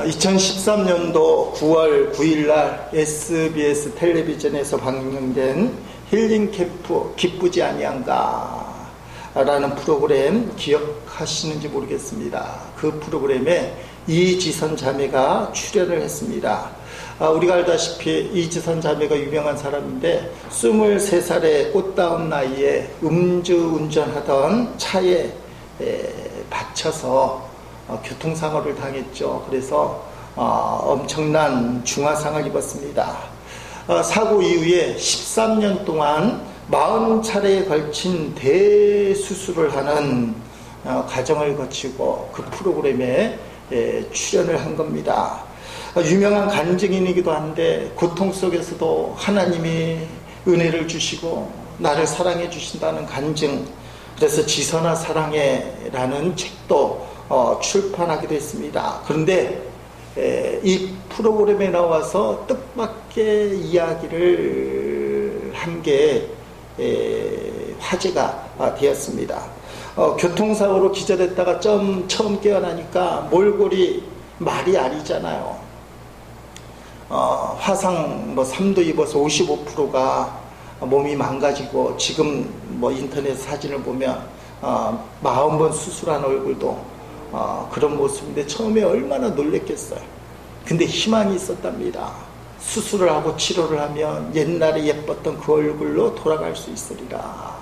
2013년도 9월 9일날 SBS 텔레비전에서 방영된 힐링 캠프 기쁘지 아니한가 라는 프로그램 기억하시는지 모르겠습니다. 그 프로그램에 이지선 자매가 출연을 했습니다. 우리가 알다시피 이지선 자매가 유명한 사람인데 23살의 꽃다운 나이에 음주운전하던 차에 받쳐서 교통사고를 당했죠. 그래서 엄청난 중화상을 입었습니다. 사고 이후에 13년 동안 40차례에 걸친 대수술을 하는 과정을 거치고 그 프로그램에 출연을 한 겁니다. 유명한 간증인이기도 한데 고통 속에서도 하나님이 은혜를 주시고 나를 사랑해 주신다는 간증, 그래서 지선아 사랑해 라는 책도 출판하기도 했습니다. 그런데 이 프로그램에 나와서 뜻밖의 이야기를 한 게 화제가 되었습니다. 교통사고로 기절했다가 처음 깨어나니까 몰골이 말이 아니잖아요. 화상 3도 입어서 55%가 몸이 망가지고 지금 인터넷 사진을 보면 40번 수술한 얼굴도 그런 모습인데 처음에 얼마나 놀랬겠어요. 근데 희망이 있었답니다. 수술을 하고 치료를 하면 옛날에 예뻤던 그 얼굴로 돌아갈 수 있으리라.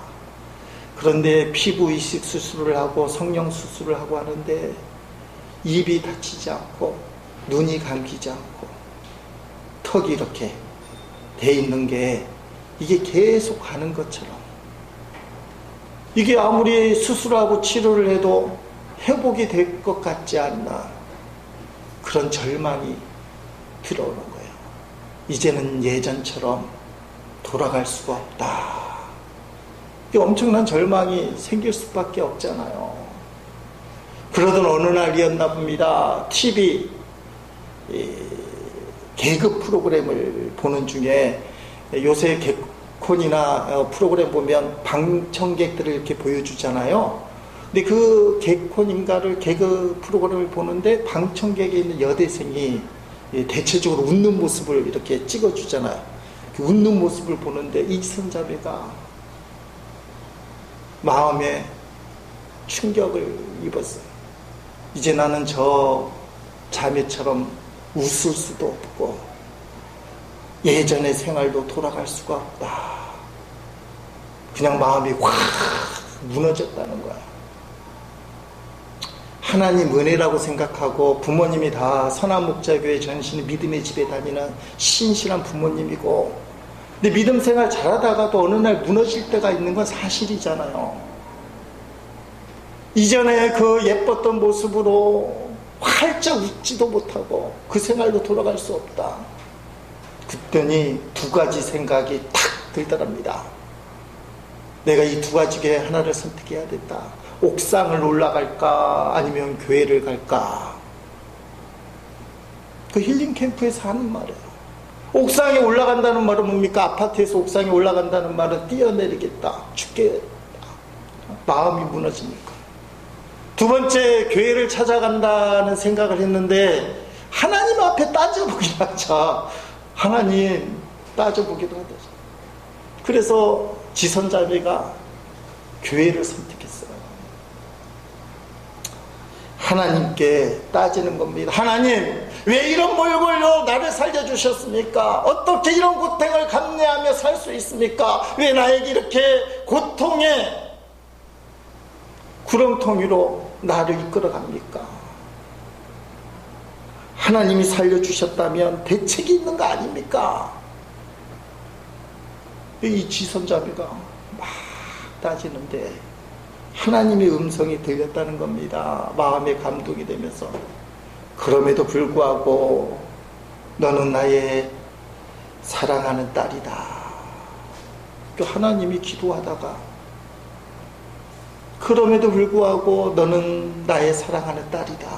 그런데 피부 이식 수술을 하고 성형 수술을 하고 하는데 입이 다치지 않고 눈이 감기지 않고 턱이 이렇게 돼 있는 게 이게 계속 가는 것처럼, 이게 아무리 수술하고 치료를 해도 회복이 될 것 같지 않나, 그런 절망이 들어오는 거예요. 이제는 예전처럼 돌아갈 수가 없다. 이게 엄청난 절망이 생길 수밖에 없잖아요. 그러던 어느 날이었나 봅니다. TV 개그 프로그램을 보는 중에, 요새 개콘이나 프로그램 보면 방청객들을 이렇게 보여주잖아요. 근데 그 개콘인가를 개그 프로그램을 보는데 방청객에 있는 여대생이 대체적으로 웃는 모습을 이렇게 찍어주잖아요. 그 웃는 모습을 보는데 이지선 자매가 마음에 충격을 입었어요. 이제 나는 저 자매처럼 웃을 수도 없고 예전의 생활도 돌아갈 수가 없다. 그냥 마음이 확 무너졌다는 거야. 하나님 은혜라고 생각하고 부모님이 다 선한목자교회 전신 믿음의 집에 다니는 신실한 부모님이고, 근데 믿음 생활 잘하다가도 어느 날 무너질 때가 있는 건 사실이잖아요. 이전에 그 예뻤던 모습으로 활짝 웃지도 못하고 그 생활로 돌아갈 수 없다. 그랬더니 두 가지 생각이 탁 들더랍니다. 내가 이 두 가지 중에 하나를 선택해야 된다. 옥상을 올라갈까 아니면 교회를 갈까. 그 힐링 캠프에서 하는 말이에요. 옥상에 올라간다는 말은 뭡니까? 아파트에서 옥상에 올라간다는 말은 뛰어내리겠다, 죽겠다, 마음이 무너지니까. 두 번째, 교회를 찾아간다는 생각을 했는데 하나님 앞에 따져보기도 하자. 하나님 따져보기도 하자. 그래서 지선자매가 교회를 선택했어요. 하나님께 따지는 겁니다. 하나님, 왜 이런 몰골로 나를 살려주셨습니까? 어떻게 이런 고통을 감내하며 살 수 있습니까? 왜 나에게 이렇게 고통의 구렁텅이로 나를 이끌어갑니까? 하나님이 살려주셨다면 대책이 있는 거 아닙니까? 이 지선자매가 막 따지는데 하나님의 음성이 들렸다는 겁니다. 마음에 감동이 되면서, 그럼에도 불구하고 너는 나의 사랑하는 딸이다. 하나님이 기도하다가 그럼에도 불구하고 너는 나의 사랑하는 딸이다.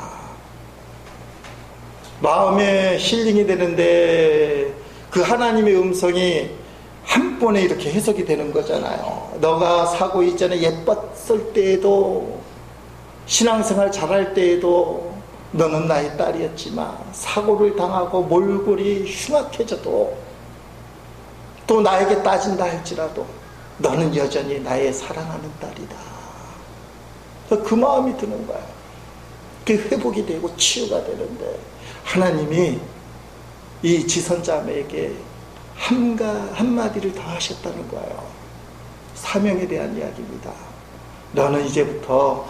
마음에 힐링이 되는데 그 하나님의 음성이 한 번에 이렇게 해석이 되는 거잖아요. 너가 사고 이전에 예뻤을 때에도, 신앙생활 잘할 때에도 너는 나의 딸이었지만 사고를 당하고 몰골이 흉악해져도 또 나에게 따진다 할지라도 너는 여전히 나의 사랑하는 딸이다. 그 마음이 드는 거예요. 그게 회복이 되고 치유가 되는데 하나님이 이 지선자매에게 한마디를 더 하셨다는 거예요. 사명에 대한 이야기입니다. 너는 이제부터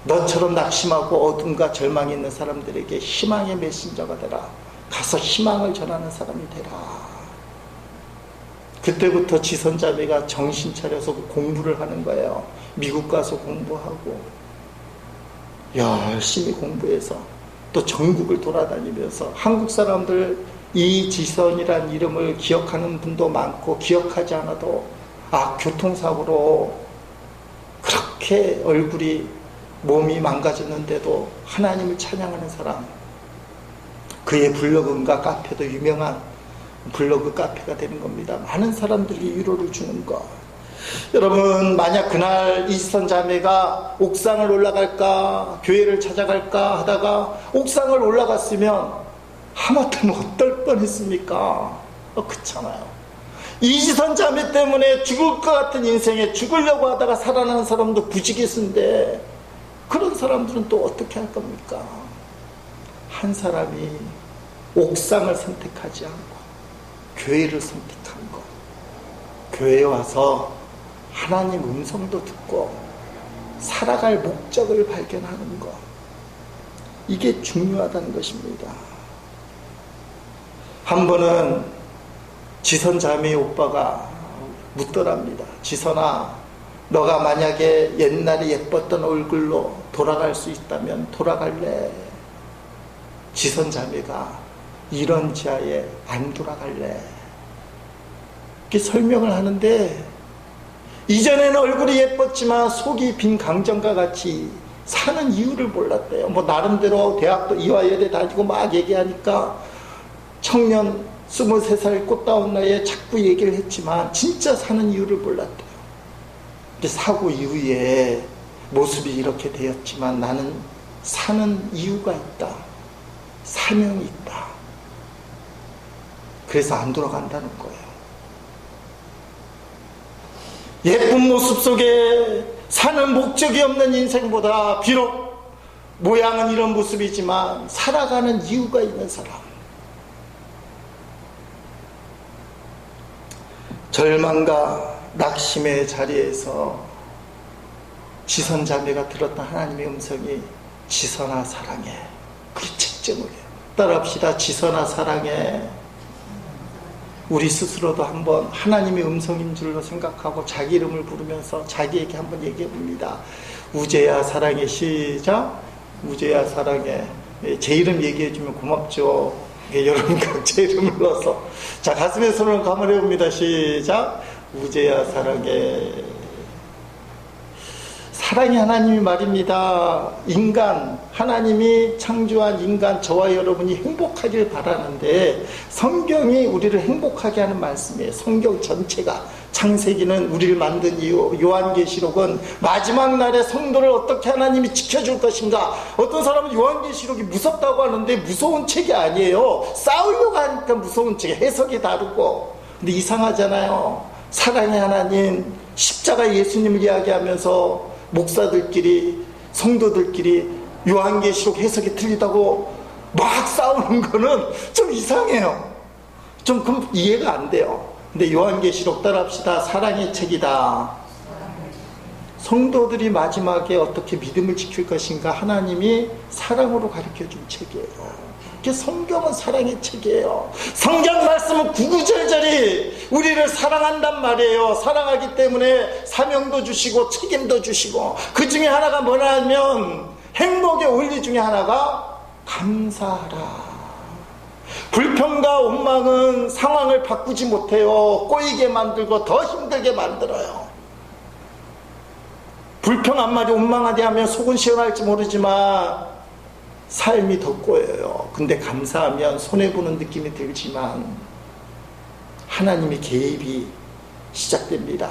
너처럼 낙심하고 어둠과 절망이 있는 사람들에게 희망의 메신저가 되라. 가서 희망을 전하는 사람이 되라. 그때부터 지선자매가 정신 차려서 공부를 하는 거예요. 미국 가서 공부하고 열심히 공부해서 또 전국을 돌아다니면서 한국 사람들 이 지선이란 이름을 기억하는 분도 많고 기억하지 않아도 교통사고로 그렇게 얼굴이 몸이 망가졌는데도 하나님을 찬양하는 사람, 그의 블로그인가 카페도 유명한 블로그 카페가 되는 겁니다. 많은 사람들이 위로를 주는 것. 여러분, 만약 그날 이지선 자매가 옥상을 올라갈까 교회를 찾아갈까 하다가 옥상을 올라갔으면 하마터면 어떨 뻔했습니까? 그렇잖아요. 이지선 자매 때문에 죽을 것 같은 인생에 죽으려고 하다가 살아나는 사람도 부지기수인데 그런 사람들은 또 어떻게 할 겁니까? 한 사람이 옥상을 선택하지 않고 교회를 선택한 것, 교회에 와서 하나님 음성도 듣고 살아갈 목적을 발견하는 것, 이게 중요하다는 것입니다. 한 번은 지선 자매 오빠가 묻더랍니다. 지선아, 너가 만약에 옛날에 예뻤던 얼굴로 돌아갈 수 있다면 돌아갈래? 지선 자매가 이런 지하에 안 돌아갈래? 이렇게 설명을 하는데 이전에는 얼굴이 예뻤지만 속이 빈 강정과 같이 사는 이유를 몰랐대요. 나름대로 대학도 이화여대 다니고 막 얘기하니까 청년 23살 꽃다운 나이에 자꾸 얘기를 했지만 진짜 사는 이유를 몰랐대요. 근데 사고 이후에 모습이 이렇게 되었지만 나는 사는 이유가 있다. 사명이 있다. 그래서 안 돌아간다는 거예요. 예쁜 모습 속에 사는 목적이 없는 인생보다 비록 모양은 이런 모습이지만 살아가는 이유가 있는 사람, 절망과 낙심의 자리에서 지선자매가 들었던 하나님의 음성이 지선아 사랑해. 그게 책 제목이에요. 따라합시다. 지선아 사랑해. 우리 스스로도 한번 하나님의 음성인 줄로 생각하고 자기 이름을 부르면서 자기에게 한번 얘기해 봅니다. 우재야 사랑해. 시작. 우재야 사랑해. 제 이름 얘기해 주면 고맙죠. 여러분 각자 이름을 넣어서 자, 가슴에 손을 감아내 봅니다. 시작. 우재야 사랑해. 사랑이 하나님이 말입니다. 인간, 하나님이 창조한 인간, 저와 여러분이 행복하길 바라는데 성경이 우리를 행복하게 하는 말씀이에요. 성경 전체가, 창세기는 우리를 만든 이유, 요한계시록은 마지막 날에 성도를 어떻게 하나님이 지켜줄 것인가. 어떤 사람은 요한계시록이 무섭다고 하는데 무서운 책이 아니에요. 싸우려고 하니까 무서운 책, 해석이 다르고. 근데 이상하잖아요. 사랑의 하나님, 십자가 예수님을 이야기하면서 목사들끼리, 성도들끼리 요한계시록 해석이 틀리다고 막 싸우는 거는 좀 이상해요. 좀 그럼 이해가 안 돼요. 근데 요한계시록 따라합시다. 사랑의 책이다. 성도들이 마지막에 어떻게 믿음을 지킬 것인가 하나님이 사랑으로 가르쳐준 책이에요. 성경은 사랑의 책이에요. 성경 말씀은 구구절절히 우리를 사랑한단 말이에요. 사랑하기 때문에 사명도 주시고 책임도 주시고, 그 중에 하나가 뭐냐면 행복의 원리 중에 하나가 감사하라. 불평과 원망은 상황을 바꾸지 못해요. 꼬이게 만들고 더 힘들게 만들어요. 불평 한마디 원망하디 하면 속은 시원할지 모르지만 삶이 더 꼬여요. 근데 감사하면 손해보는 느낌이 들지만 하나님의 개입이 시작됩니다.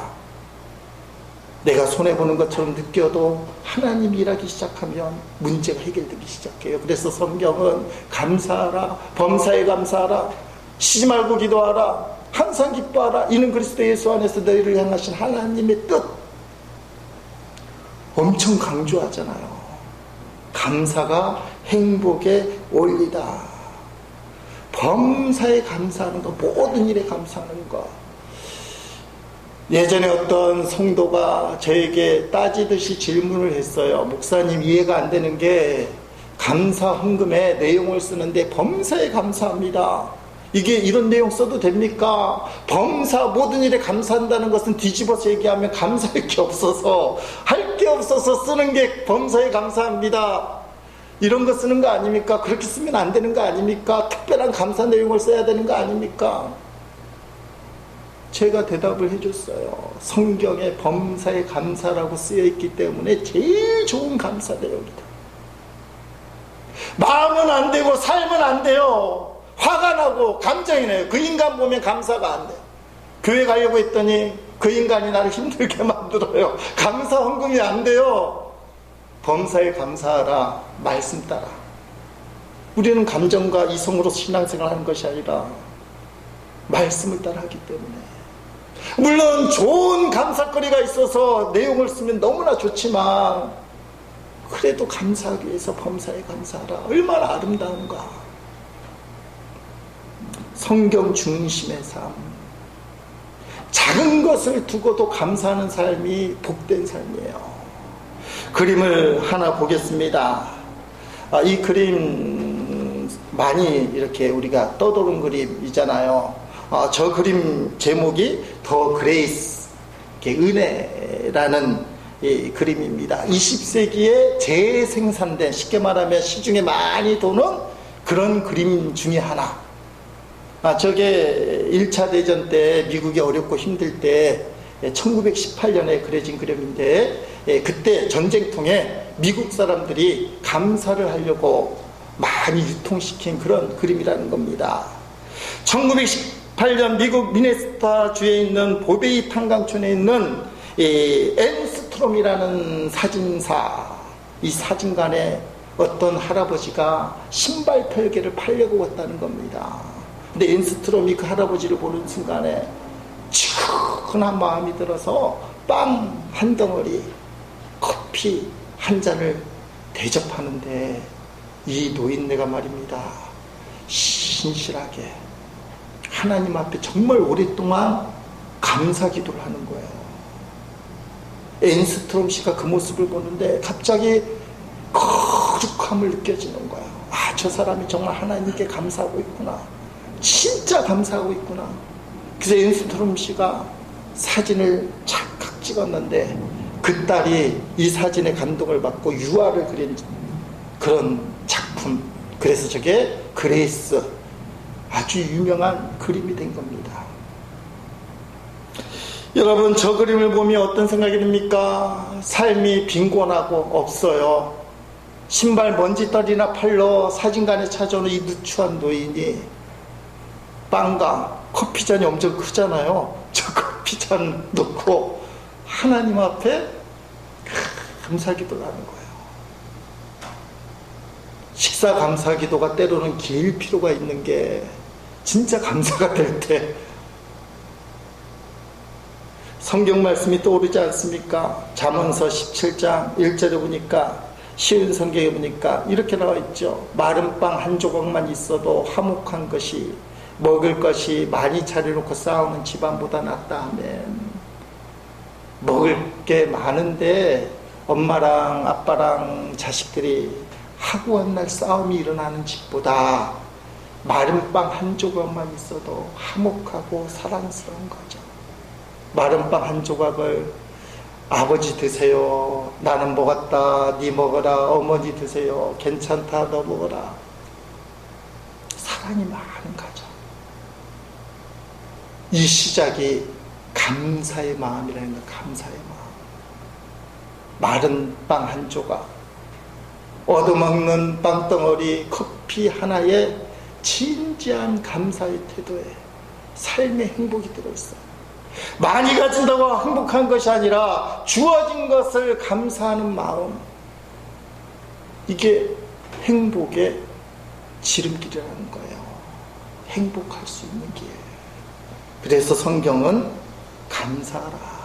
내가 손해보는 것처럼 느껴도 하나님이 일하기 시작하면 문제가 해결되기 시작해요. 그래서 성경은 감사하라, 범사에 감사하라, 쉬지 말고 기도하라, 항상 기뻐하라, 이는 그리스도 예수 안에서 너희를 향하신 하나님의 뜻 엄청 강조하잖아요. 감사가 행복의 원리다. 범사에 감사하는 것, 모든 일에 감사하는 것. 예전에 어떤 성도가 저에게 따지듯이 질문을 했어요. 목사님, 이해가 안 되는 게 감사 헌금의 내용을 쓰는데 범사에 감사합니다. 이게 이런 내용 써도 됩니까? 범사, 모든 일에 감사한다는 것은 뒤집어서 얘기하면 감사할 게 없어서, 할 게 없어서 쓰는 게 범사에 감사합니다. 이런 거 쓰는 거 아닙니까? 그렇게 쓰면 안 되는 거 아닙니까? 특별한 감사 내용을 써야 되는 거 아닙니까? 제가 대답을 해줬어요. 성경에 범사에 감사라고 쓰여있기 때문에 제일 좋은 감사 내용이다. 마음은 안 되고 삶은 안 돼요. 화가 나고 감정이 나요. 그 인간 보면 감사가 안 돼요. 교회 가려고 했더니 그 인간이 나를 힘들게 만들어요. 감사 헌금이 안 돼요. 범사에 감사하라, 말씀 따라. 우리는 감정과 이성으로 신앙생활 하는 것이 아니라 말씀을 따라 하기 때문에. 물론 좋은 감사거리가 있어서 내용을 쓰면 너무나 좋지만 그래도 감사하기 위해서 범사에 감사하라. 얼마나 아름다운가. 성경 중심의 삶. 작은 것을 두고도 감사하는 삶이 복된 삶이에요. 그림을 하나 보겠습니다. 이 그림 많이 이렇게 우리가 떠도는 그림이잖아요. 저 그림 제목이 더 그레이스, 은혜라는 이 그림입니다. 20세기에 재생산된, 쉽게 말하면 시중에 많이 도는 그런 그림 중에 하나. 저게 1차 대전 때 미국이 어렵고 힘들 때 1918년에 그려진 그림인데, 그때 전쟁통에 미국 사람들이 감사를 하려고 많이 유통시킨 그런 그림이라는 겁니다. 1918년 미국 미네소타 주에 있는 보베이 탄광촌에 있는 앤스트롬이라는 사진사, 이 사진관에 어떤 할아버지가 신발 털개를 팔려고 왔다는 겁니다. 근데 앤스트롬이 그 할아버지를 보는 순간에 치근한 마음이 들어서 빵 한 덩어리, 커피 한 잔을 대접하는데, 이 노인네가 말입니다, 신실하게 하나님 앞에 정말 오랫동안 감사 기도를 하는 거예요. 앤스트롬 씨가 그 모습을 보는데 갑자기 거룩함을 느껴지는 거예요. 저 사람이 정말 하나님께 감사하고 있구나, 진짜 감사하고 있구나. 그래서 앤스트롬 씨가 사진을 착각 찍었는데 그 딸이 이 사진에 감동을 받고 유화를 그린 그런 작품, 그래서 저게 그레이스, 아주 유명한 그림이 된 겁니다. 여러분, 저 그림을 보면 어떤 생각이 듭니까? 삶이 빈곤하고 없어요. 신발 먼지떨이나 팔러 사진관에 찾아오는 이 누추한 노인이 빵과 커피잔이 엄청 크잖아요. 저 커피잔 놓고 하나님 앞에 감사기도를 하는 거예요. 식사 감사기도가 때로는 길 필요가 있는 게, 진짜 감사가 될 때 성경 말씀이 떠오르지 않습니까? 잠언서 17장 1절에 보니까, 쉬운 성경에 보니까 이렇게 나와 있죠. 마른 빵 한 조각만 있어도 화목한 것이, 먹을 것이 많이 차려놓고 싸우는 집안보다 낫다 하면, 먹을 게 많은데 엄마랑 아빠랑 자식들이 하고 한 날 싸움이 일어나는 집보다 마른 빵 한 조각만 있어도 화목하고 사랑스러운 거죠. 마른 빵 한 조각을 아버지 드세요, 나는 먹었다, 네 먹어라, 어머니 드세요, 괜찮다, 너 먹어라, 사랑이 많은 거죠. 이 시작이 감사의 마음이라는 거, 감사의 마음. 마른 빵 한 조각, 얻어먹는 빵덩어리, 커피 하나에 진지한 감사의 태도에 삶의 행복이 들어있어요. 많이 가진다고 행복한 것이 아니라 주어진 것을 감사하는 마음, 이게 행복의 지름길이라는 거예요. 행복할 수 있는 길. 그래서 성경은 감사하라.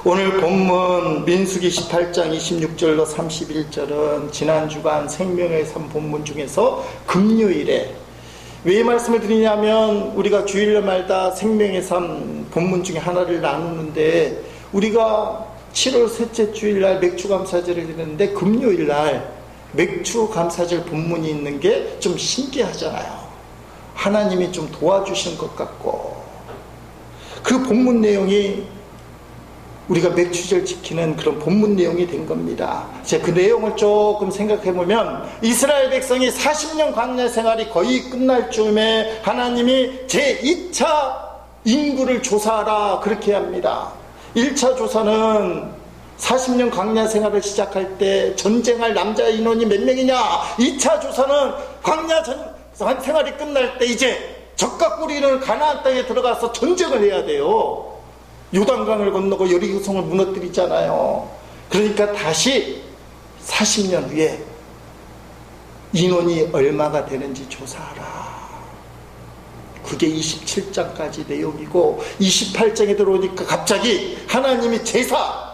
오늘 본문 민수기 18장 26절로 31절은 지난 주간 생명의 삶 본문 중에서 금요일에, 왜 말씀을 드리냐면 우리가 주일마다 생명의 삶 본문 중에 하나를 나누는데, 우리가 7월 셋째 주일날 맥주감사절을 드리는데 금요일날 맥주감사절 본문이 있는 게 좀 신기하잖아요. 하나님이 좀 도와주신 것 같고, 그 본문 내용이 우리가 맥주절 지키는 그런 본문 내용이 된 겁니다. 제가 그 내용을 조금 생각해보면, 이스라엘 백성이 40년 광야 생활이 거의 끝날 즈음에 하나님이 제2차 인구를 조사하라 그렇게 합니다. 1차 조사는 40년 광야 생활을 시작할 때 전쟁할 남자 인원이 몇 명이냐. 2차 조사는 광야 생활이 끝날 때 이제 적과 꿀이는 가나안 땅에 들어가서 전쟁을 해야 돼요. 요단강을 건너고 여리고성을 무너뜨리잖아요. 그러니까 다시 40년 후에 인원이 얼마가 되는지 조사하라. 그게 27장까지 내용이고, 28장에 들어오니까 갑자기 하나님이 제사,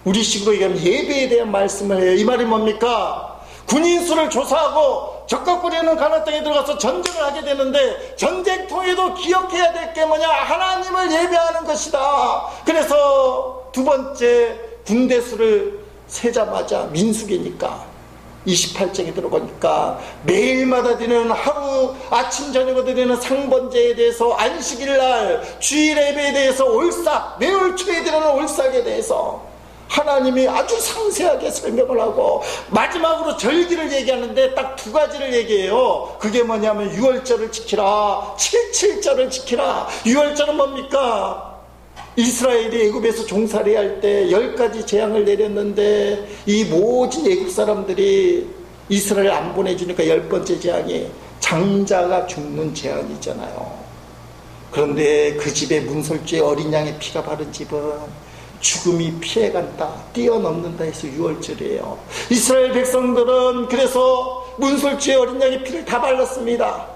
우리 식으로 얘기하면 예배에 대한 말씀을 해요. 이 말이 뭡니까? 군인 수를 조사하고 적과 꿀이는 가나안 땅에 들어가서 전쟁을 하게 되는데, 전쟁통에도 기억해야 될 게 뭐냐? 하나님을 예배하는 것이다. 그래서 두 번째 군대 수를 세자마자, 민수기니까 28장에 들어가니까 매일마다 드리는 하루 아침 저녁으로 드리는 상번제에 대해서, 안식일날 주일 예배에 대해서, 올삭 매월 초에 드리는 올삭에 대해서 하나님이 아주 상세하게 설명을 하고, 마지막으로 절기를 얘기하는데 딱 두 가지를 얘기해요. 그게 뭐냐면 유월절을 지키라, 칠칠절을 지키라. 유월절은 뭡니까? 이스라엘이 애굽에서 종살이 할 때 10가지 재앙을 내렸는데, 이 모진 애굽 사람들이 이스라엘 안 보내주니까 10번째 재앙이 장자가 죽는 재앙이잖아요. 그런데 그 집에 문설주에 어린 양의 피가 바른 집은 죽음이 피해간다, 뛰어넘는다 해서 유월절이에요. 이스라엘 백성들은 그래서 문설주에 어린 양의 피를 다 발랐습니다.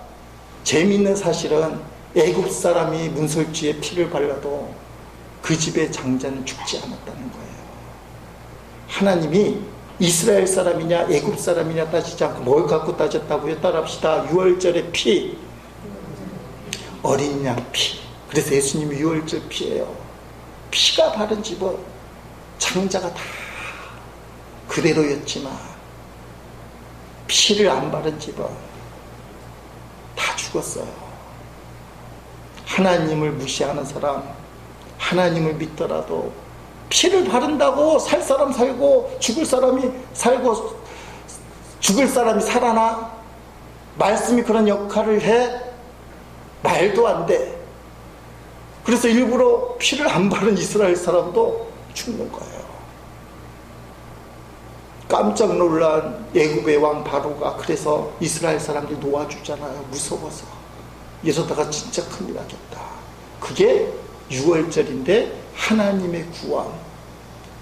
재미있는 사실은 애굽 사람이 문설주에 피를 발라도 그 집의 장자는 죽지 않았다는 거예요. 하나님이 이스라엘 사람이냐 애굽 사람이냐 따지지 않고 뭘 갖고 따졌다고요? 따라합시다. 유월절의 피, 어린 양 피. 그래서 예수님이 유월절 피예요. 피가 바른 집은 장자가 다 그대로였지만, 피를 안 바른 집은 다 죽었어요. 하나님을 무시하는 사람, 하나님을 믿더라도 피를 바른다고 살 사람 살고 죽을 사람이 살고 죽을 사람이 살아나? 말씀이 그런 역할을 해? 말도 안 돼. 그래서 일부러 피를 안 바른 이스라엘 사람도 죽는 거예요. 깜짝 놀란 애굽의 왕 바로가 그래서 이스라엘 사람들 놓아주잖아요. 무서워서. 이러다가 진짜 큰일 나겠다. 그게 유월절인데 하나님의 구원,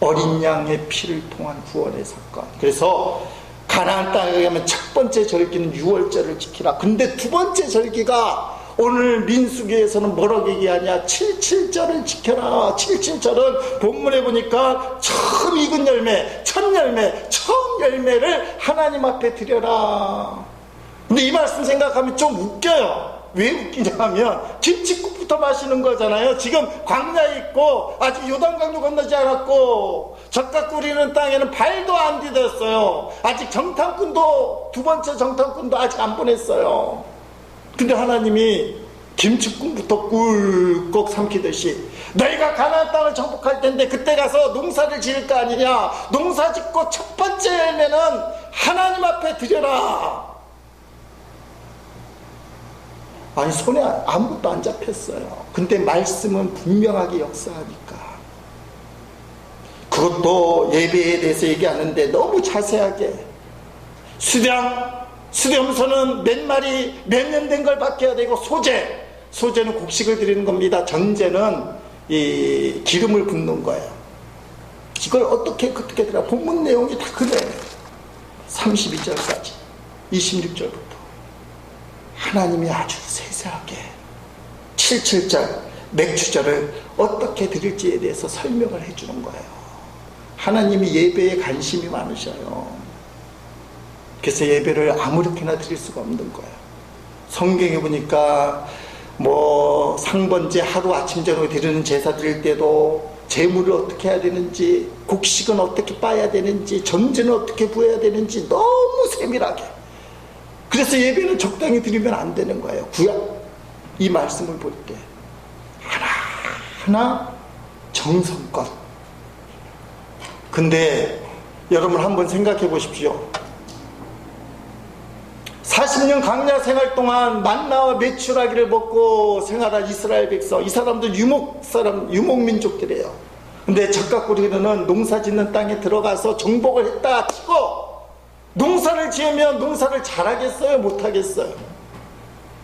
어린 양의 피를 통한 구원의 사건. 그래서 가나안 땅에 가면 첫 번째 절기는 유월절을 지키라. 근데 두 번째 절기가 오늘 민수기에서는 뭐라고 얘기하냐? 칠칠절을 지켜라. 칠칠절은 본문에 보니까 처음 익은 열매, 첫 열매, 처음 열매를 하나님 앞에 드려라. 근데 이 말씀 생각하면 좀 웃겨요. 왜 웃기냐면 김칫국부터 마시는 거잖아요. 지금 광야에 있고 아직 요단강도 건너지 않았고 젖과 꿀이는 땅에는 발도 안 디뎠어요. 아직 정탐꾼도, 두 번째 정탐꾼도 아직 안 보냈어요. 근데 하나님이 김칫국부터 꿀꺽 삼키듯이 너희가 가나안 땅을 정복할 텐데 그때 가서 농사를 지을 거 아니냐. 농사 짓고 첫 번째 열매는 하나님 앞에 드려라. 아니 손에 아무것도 안 잡혔어요. 근데 말씀은 분명하게 역사하니까. 그것도 예배에 대해서 얘기하는데 너무 자세하게. 수렴소는 몇 마리 몇 년 된 걸 바뀌어야 되고, 소제는 곡식을 드리는 겁니다. 전제는 이 기름을 붓는 거예요. 이걸 어떻게 들어? 본문 내용이 다 그래요. 32절까지 26절부터 하나님이 아주 세세하게 77절 맥주절을 어떻게 드릴지에 대해서 설명을 해주는 거예요. 하나님이 예배에 관심이 많으셔요. 그래서 예배를 아무렇게나 드릴 수가 없는 거예요. 성경에 보니까 뭐 상번제 하루 아침 저녁 드리는 제사 드릴 때도 제물을 어떻게 해야 되는지, 곡식은 어떻게 빠야 되는지, 전제는 어떻게 부어야 되는지 너무 세밀하게. 그래서 예배는 적당히 드리면 안 되는 거예요. 구약 이 말씀을 볼 때 하나하나 정성껏. 근데 여러분 한번 생각해 보십시오. 40년 광야 생활 동안 만나와 메추라기를 먹고 생활한 이스라엘 백성, 이 사람들 유목민족들이에요. 근데 적각구리는 농사 짓는 땅에 들어가서 정복을 했다 치고 농사를 지으면 농사를 잘하겠어요? 못하겠어요?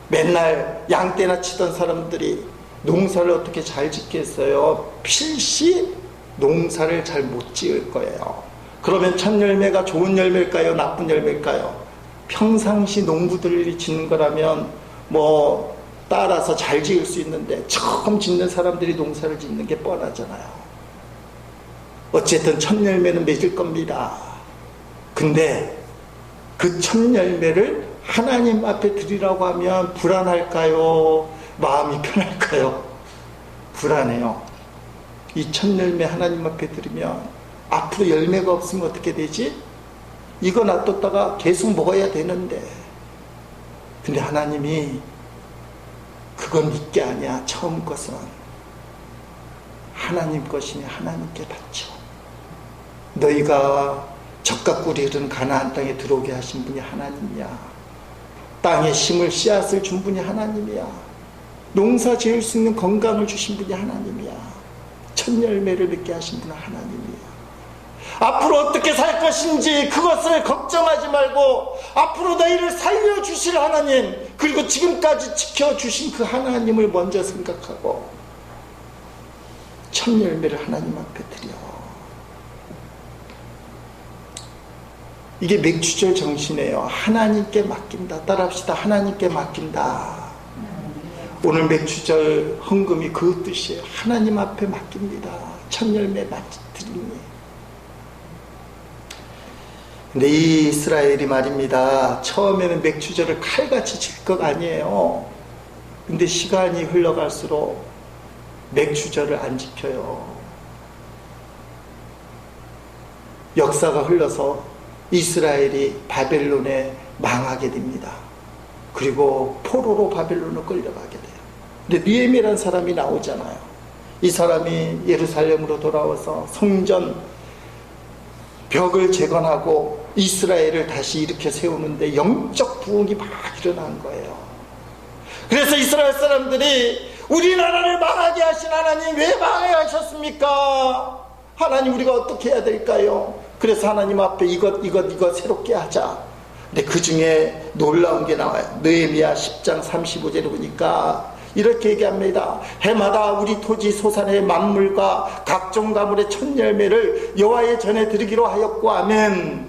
맨날 양떼나 치던 사람들이 농사를 어떻게 잘 짓겠어요? 필시 농사를 잘 못 지을 거예요. 그러면 첫 열매가 좋은 열매일까요? 나쁜 열매일까요? 평상시 농부들이 짓는 거라면 뭐 따라서 잘 지을 수 있는데 처음 짓는 사람들이 농사를 짓는 게 뻔하잖아요. 어쨌든 첫 열매는 맺을 겁니다. 근데 그 첫 열매를 하나님 앞에 드리라고 하면 불안할까요? 마음이 편할까요? 불안해요. 이 첫 열매 하나님 앞에 드리면 앞으로 열매가 없으면 어떻게 되지? 이거 놔뒀다가 계속 먹어야 되는데. 근데 하나님이 그건 믿게 아니야. 처음 것은 하나님 것이니 하나님께 바쳐. 너희가 적각구리 흐른 가나안 땅에 들어오게 하신 분이 하나님이야. 땅에 심을 씨앗을 준 분이 하나님이야. 농사 지을 수 있는 건강을 주신 분이 하나님이야. 첫 열매를 맺게 하신 분은 하나님이야. 앞으로 어떻게 살 것인지 그것을 걱정하지 말고 앞으로 너희를 살려주실 하나님, 그리고 지금까지 지켜주신 그 하나님을 먼저 생각하고 첫 열매를 하나님 앞에 드려. 이게 맥주절 정신이에요. 하나님께 맡긴다. 따라합시다. 하나님께 맡긴다. 오늘 맥주절 헌금이 그 뜻이에요. 하나님 앞에 맡깁니다. 첫 열매 드리니. 근데 이 이스라엘이 말입니다. 처음에는 맥주절을 칼같이 질 것 아니에요. 근데 시간이 흘러갈수록 맥주절을 안 지켜요. 역사가 흘러서 이스라엘이 바벨론에 망하게 됩니다. 그리고 포로로 바벨론으로 끌려가게 돼요. 근데 느헤미라는 사람이 나오잖아요. 이 사람이 예루살렘으로 돌아와서 성전 벽을 재건하고 이스라엘을 다시 일으켜 세우는데 영적 부흥이 막 일어난 거예요. 그래서 이스라엘 사람들이 우리나라를 망하게 하신 하나님 왜 망하게 하셨습니까? 하나님 우리가 어떻게 해야 될까요? 그래서 하나님 앞에 이것 새롭게 하자. 근데 그 중에 놀라운 게 나와요. 느헤미야 10장 35절에 보니까 이렇게 얘기합니다. 해마다 우리 토지 소산의 만물과 각종 가물의 첫 열매를 여호와의 전에 드리기로 하였고 아멘.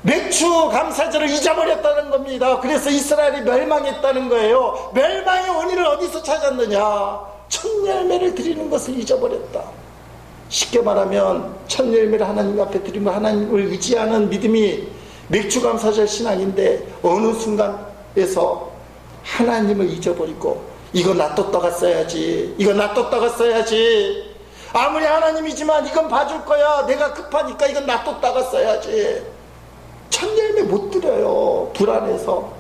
맥주 감사절을 잊어버렸다는 겁니다. 그래서 이스라엘이 멸망했다는 거예요. 멸망의 원인을 어디서 찾았느냐? 첫 열매를 드리는 것을 잊어버렸다. 쉽게 말하면 첫 열매를 하나님 앞에 드리면 하나님을 의지하는 믿음이 맥주 감사절 신앙인데 어느 순간에서 하나님을 잊어버리고 이거 놔뒀다가 써야지, 이거 놔뒀다가 써야지, 아무리 하나님이지만 이건 봐줄 거야, 내가 급하니까 이건 놔뒀다가 써야지. 첫 열매 못 드려요. 불안해서,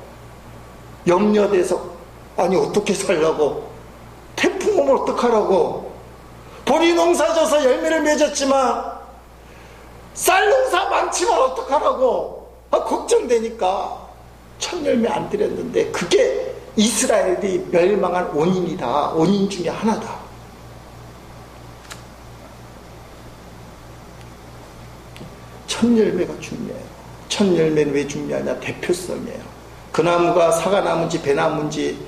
염려돼서. 아니 어떻게 살라고, 태풍 오면 어떡하라고. 보리 농사 져서 열매를 맺었지만 쌀 농사 망치면 어떡하라고. 걱정되니까 첫 열매 안 드렸는데 그게 이스라엘이 멸망한 원인이다. 원인 중에 하나다. 첫 열매가 중요해요. 첫 열매는 왜 중요하냐? 대표성이에요. 그 나무가 사과나무인지 배나무인지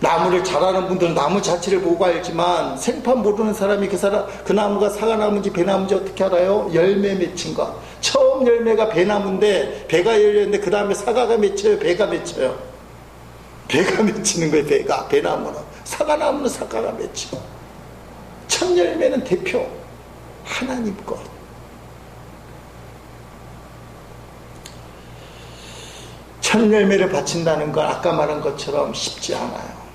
나무를 잘 아는 분들은 나무 자체를 보고 알지만 생판 모르는 사람이 그 나무가 사과나무인지 배나무인지 어떻게 알아요? 열매 맺힌 거. 처음 열매가 배나무인데 배가 열렸는데 그 다음에 사과가 맺혀요? 배가 맺혀요? 배가 맺히는 거예요. 배나무는. 사과나무는 사과가 맺혀. 첫 열매는 대표 하나님 것. 첫 열매를 바친다는 건 아까 말한 것처럼 쉽지 않아요.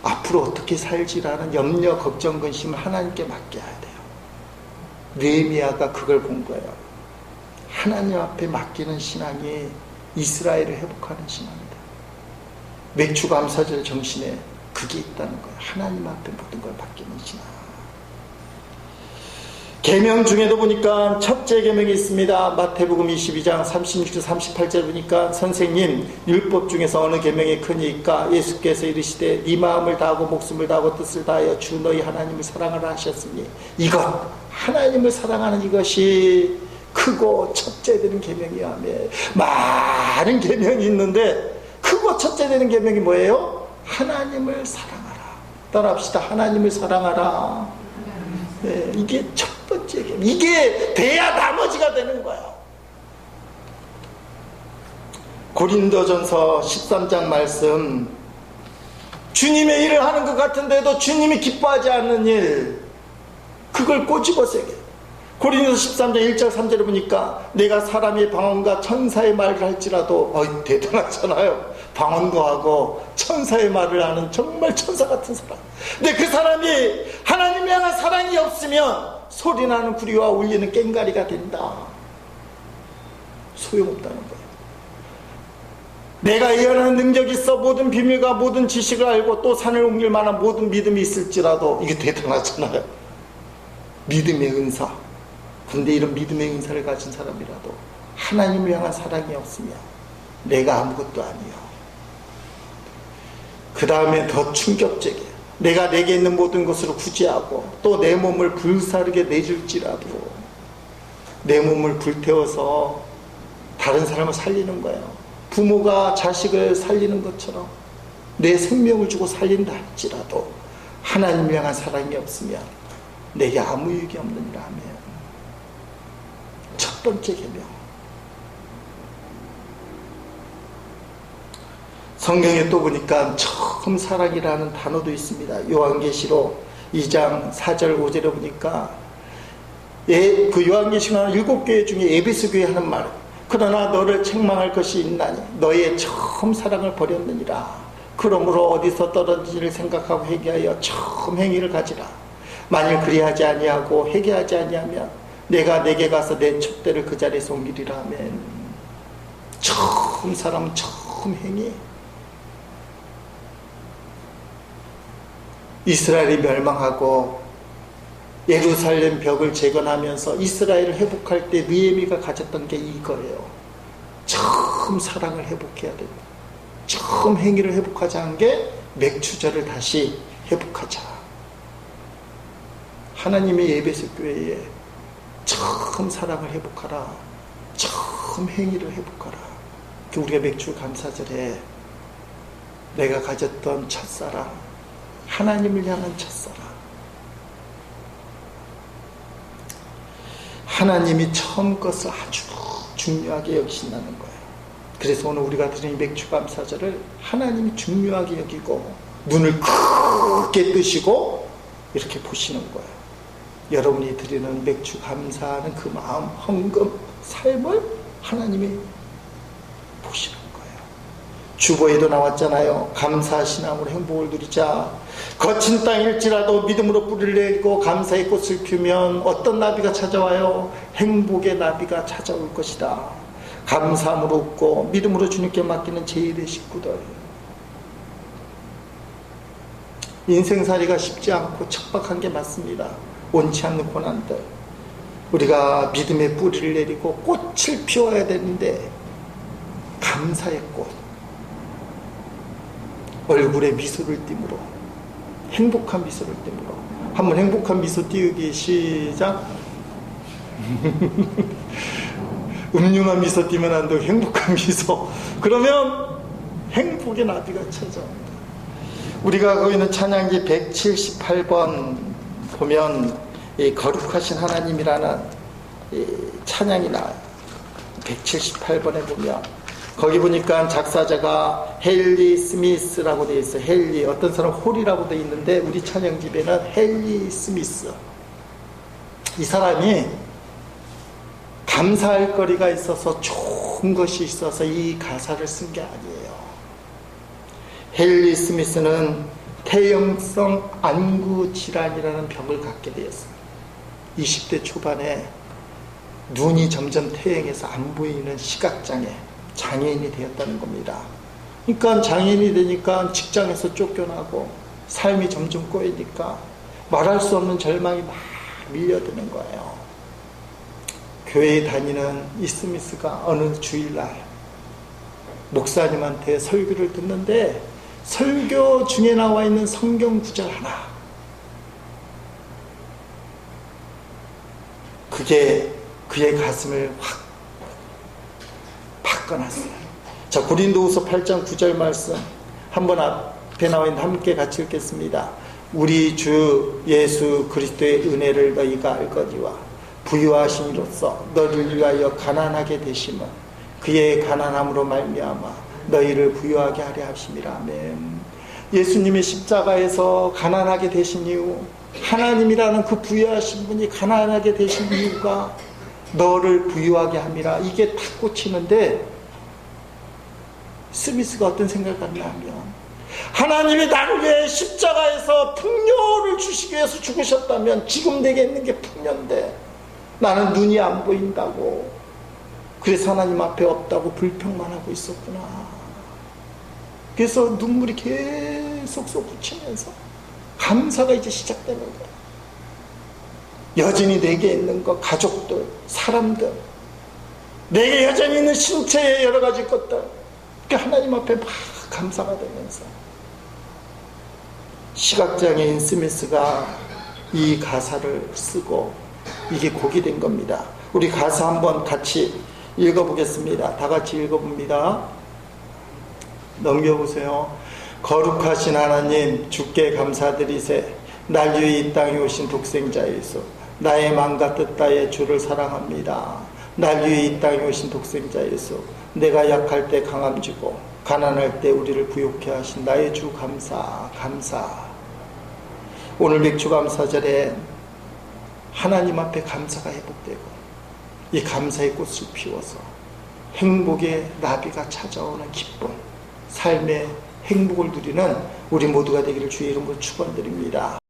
앞으로 어떻게 살지라는 염려, 걱정, 근심을 하나님께 맡겨야 돼요. 느헤미야가 그걸 본 거예요. 하나님 앞에 맡기는 신앙이 이스라엘을 회복하는 신앙이다. 맥주감사절 정신에 그게 있다는 거예요. 하나님 앞에 모든 걸 맡기는 신앙. 계명 중에도 보니까 첫째 계명이 있습니다. 마태복음 22장 36절 38절 보니까 선생님 율법 중에서 어느 계명이 크니까 예수께서 이르시되 네 마음을 다하고 목숨을 다하고 뜻을 다하여 주 너희 하나님을 사랑하라 하셨으니 이것 하나님을 사랑하는 이것이 크고 첫째 되는 계명이야. 많은 계명이 있는데 크고 첫째 되는 계명이 뭐예요? 하나님을 사랑하라. 따라합시다. 하나님을 사랑하라. 네, 이게 첫 번째 계명. 이게 돼야 나머지가 되는 거예요. 고린도전서 13장 말씀, 주님의 일을 하는 것 같은데도 주님이 기뻐하지 않는 일, 그걸 꼬집어서 고린도서 13장 1절 3절을 보니까 내가 사람의 방언과 천사의 말을 할지라도 대단하잖아요. 방언도 하고 천사의 말을 하는 정말 천사 같은 사람. 근데 그 사람이 하나님을 향한 사랑이 없으면 소리나는 구리와 울리는 꽹가리가 된다. 소용없다는 거예요. 내가 예언하는 능력이 있어 모든 비밀과 모든 지식을 알고 또 산을 옮길 만한 모든 믿음이 있을지라도 이게 대단하잖아요. 믿음의 은사. 근데 이런 믿음의 은사를 가진 사람이라도 하나님을 향한 사랑이 없으면 내가 아무것도 아니요. 그 다음에 더 충격적이에요. 내가 내게 있는 모든 것으로 구제하고 또 내 몸을 불사르게 내줄지라도 내 몸을 불태워서 다른 사람을 살리는 거예요. 부모가 자식을 살리는 것처럼 내 생명을 주고 살린다 할지라도 하나님을 향한 사랑이 없으면 내게 아무 유익이 없느니라 하면 첫 번째 계명. 성경에 또 보니까 처음 사랑이라는 단어도 있습니다. 요한계시록 2장 4절 5절에 보니까 그 요한계시록 7교회 중에 에베소 교회 하는 말, 그러나 너를 책망할 것이 있나니 너의 처음 사랑을 버렸느니라. 그러므로 어디서 떨어지기를 생각하고 회개하여 처음 행위를 가지라. 만일 그리하지 아니하고 회개하지 아니하면 내가 내게 가서 내 촛대를 그 자리에서 옮기리라 하면 처음 사람 처음 행위. 이스라엘이 멸망하고 예루살렘 벽을 재건하면서 이스라엘을 회복할 때 느헤미야가 가졌던 게 이거예요. 처음 사랑을 회복해야 됩니다. 처음 행위를 회복하자 한 게 맥주절을 다시 회복하자. 하나님의 에베소 교회에 처음 사랑을 회복하라. 처음 행위를 회복하라. 우리가 맥주 감사절에 내가 가졌던 첫사랑, 하나님을 향한 첫사랑, 하나님이 처음 것을 아주 중요하게 여기신다는 거예요. 그래서 오늘 우리가 드리는 맥주 감사절을 하나님이 중요하게 여기고 눈을 크게 뜨시고 이렇게 보시는 거예요. 여러분이 드리는 맥주 감사하는 그 마음, 헌금, 삶을 하나님이 보시는 거예요. 주보에도 나왔잖아요. 감사신앙으로 행복을 누리자. 거친 땅일지라도 믿음으로 뿌리를 내리고 감사의 꽃을 피우면 어떤 나비가 찾아와요? 행복의 나비가 찾아올 것이다. 감사함으로 웃고 믿음으로 주님께 맡기는 제1의 식구들. 인생살이가 쉽지 않고 척박한 게 맞습니다. 원치 않는 고난들. 우리가 믿음의 뿌리를 내리고 꽃을 피워야 되는데 감사의 꽃, 얼굴에 미소를 띠므로, 행복한 미소를 띠므로. 한번 행복한 미소 띄우기 시작. 음흉한 미소 띄면 안 되고 행복한 미소. 그러면 행복의 나비가 찾아옵니다. 우리가 거기 있는 찬양기 178번 보면 이 거룩하신 하나님이라는 이 찬양이 나와요. 178번에 보면 거기 보니까 작사자가 헨리 스미스라고 되어 있어요. 헨리, 어떤 사람 홀이라고 되어 있는데 우리 찬양집에는 헨리 스미스. 이 사람이 감사할 거리가 있어서 좋은 것이 있어서 이 가사를 쓴 게 아니에요. 헨리 스미스는 태형성 안구 질환이라는 병을 갖게 되었어요. 20대 초반에 눈이 점점 퇴행해서 안 보이는 시각장애, 장애인이 되었다는 겁니다. 그러니까 장애인이 되니까 직장에서 쫓겨나고 삶이 점점 꼬이니까 말할 수 없는 절망이 막 밀려드는 거예요. 교회에 다니는 이 스미스가 어느 주일날 목사님한테 설교를 듣는데 설교 중에 나와 있는 성경 구절 하나, 그게 그의 가슴을 확 바꿔놨어요. 자, 고린도후서 8장 9절 말씀 한번 앞에 나와 있는 함께 같이 읽겠습니다. 우리 주 예수 그리스도의 은혜를 너희가 알거니와 부유하신 이로써 너를 위하여 가난하게 되심은 그의 가난함으로 말미암아 너희를 부유하게 하려 하심이라. 아멘. 예수님이 십자가에서 가난하게 되신 이유, 하나님이라는 그 부유하신 분이 가난하게 되신 이유가 너를 부유하게 함이라. 이게 탁 꽂히는데 스미스가 어떤 생각을 갖냐 하면, 하나님이 나를 위해 십자가에서 풍요를 주시기 위해서 죽으셨다면 지금 내게 있는 게 풍요인데 나는 눈이 안 보인다고, 그래서 하나님 앞에 없다고 불평만 하고 있었구나. 그래서 눈물이 계속 솟구치면서 감사가 이제 시작되는 거야. 여전히 내게 있는 것, 가족들, 사람들, 내게 여전히 있는 신체의 여러 가지 것들, 하나님 앞에 막 감사가 되면서 시각장애인 스미스가 이 가사를 쓰고 이게 곡이 된 겁니다. 우리 가사 한번 같이 읽어보겠습니다. 다 같이 읽어봅니다. 넘겨보세요. 거룩하신 하나님, 주께 감사드리세. 날 위해 이 땅에 오신 독생자 예수, 나의 마음과 뜻 다해 주를 사랑합니다. 날 위해 이 땅에 오신 독생자 예수, 내가 약할 때 강함 주고 가난할 때 우리를 부욕해 하신 나의 주 감사. 오늘 맥주감사절에 하나님 앞에 감사가 회복되고 이 감사의 꽃을 피워서 행복의 나비가 찾아오는 기쁨, 삶의 행복을 누리는 우리 모두가 되기를 주의 이름으로 축원드립니다.